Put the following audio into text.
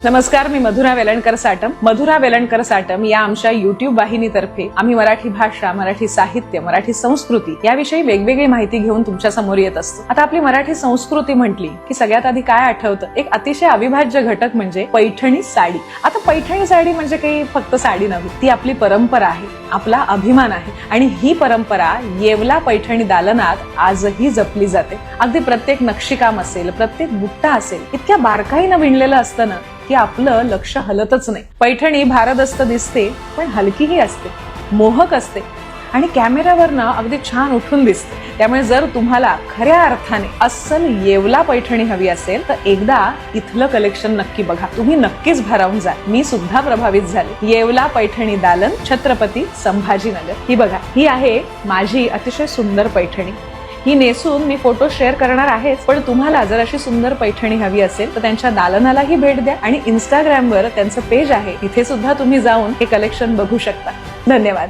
नमस्कार, मी मधुरा वेलणकर साटम. मधुरा वेलणकर साटम या आमच्या YouTube वाहिनीतर्फे आम्ही मराठी भाषा, मराठी साहित्य, मराठी संस्कृती याविषयी वेगवेगळी माहिती घेऊन तुमच्या समोर येत असतो. आता आपली मराठी संस्कृती म्हटली की सगळ्यात आधी काय आठवतं? एक अतिशय अविभाज्य घटक म्हणजे पैठणी साडी. आता पैठणी साडी म्हणजे काही फक्त साडी नव्हे, ती आपली परंपरा आहे, आपला अभिमान आहे आणि ही परंपरा येवला पैठणी दालनात आजही जपली जाते. अगदी प्रत्येक नक्षीकाम असेल, प्रत्येक बुट्टा असेल, इतक्या बारकाईनं विणलेलं असतं ना की आपलं लक्ष हलतच नाही. पैठणी भारदस्त दिसते पण हलकीही असते, मोहक असते आणि कॅमेऱ्यावरनं अगदी छान उठून दिसते. त्यामुळे जर तुम्हाला खऱ्या अर्थाने अस्सल येवला पैठणी हवी असेल तर एकदा इथलं कलेक्शन नक्की बघा. तुम्ही नक्कीच भारावून जा. मी सुद्धा प्रभावित झाले. येवला पैठणी दालन, छत्रपती संभाजीनगर. ही बघा, ही आहे माझी अतिशय सुंदर पैठणी. ही नेसून मी फोटो शेअर करणार आहेच, पण तुम्हाला जर अशी सुंदर पैठणी हवी असेल तर त्यांच्या दालनालाही भेट द्या आणि Instagramवर त्यांचं पेज आहे, तिथे सुद्धा तुम्ही जाऊन हे कलेक्शन बघू शकता. धन्यवाद.